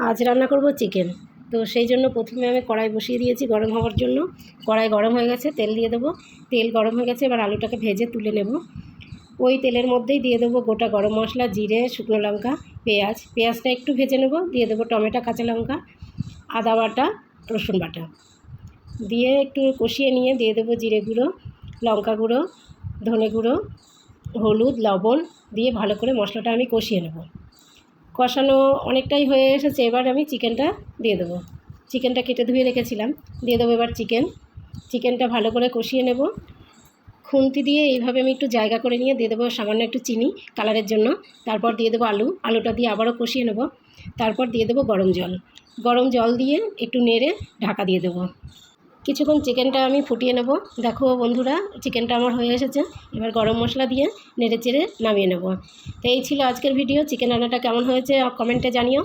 আজ রান্না করব চিকেন। তো সেই জন্য প্রথমে আমি কড়াই বসিয়ে দিয়েছি গরম হওয়ার জন্য। কড়াই গরম হয়ে গেছে, তেল দিয়ে দেবো। তেল গরম হয়ে গেছে, এবার আলুটাকে ভেজে তুলে নেব। ওই তেলের মধ্যেই দিয়ে দেবো গোটা গরম মশলা, জিরে, শুকনো লঙ্কা, পেঁয়াজটা একটু ভেজে নেব। দিয়ে দেবো টমেটো, কাঁচা লঙ্কা, আদা বাটা, রসুন বাটা দিয়ে একটু কষিয়ে নিয়ে দিয়ে দেবো জিরে গুঁড়ো, লঙ্কা গুঁড়ো, ধনে গুঁড়ো, হলুদ, লবণ দিয়ে ভালো করে মশলাটা আমি কষিয়ে নেব। কষানো অনেকটাই হয়ে এসেছে, এবার আমি চিকেনটা দিয়ে দেবো। চিকেনটা কেটে ধুয়ে রেখেছিলাম, দিয়ে দেবো এবার চিকেনটা ভালো করে কষিয়ে নেব। খুন্তি দিয়ে এইভাবে আমি একটু জায়গা করে নিয়ে দিয়ে দেবো সামান্য একটু চিনি কালারের জন্য। তারপর দিয়ে দেবো আলুটা দিয়ে আবারও কষিয়ে নেব। তারপর দিয়ে দেবো গরম জল দিয়ে একটু নেড়ে ঢাকা দিয়ে দেবো। কিছুক্ষণ চিকেনটা আমি ফুটিয়ে নেব। দেখো বন্ধুরা, চিকেনটা আমার হয়ে এসেছে। এবার গরম মশলা দিয়ে নেড়ে চেড়ে নামিয়ে নেব। তো এই ছিল আজকের ভিডিও। চিকেন রান্নাটা কেমন হয়েছে কমেন্টে জানিও।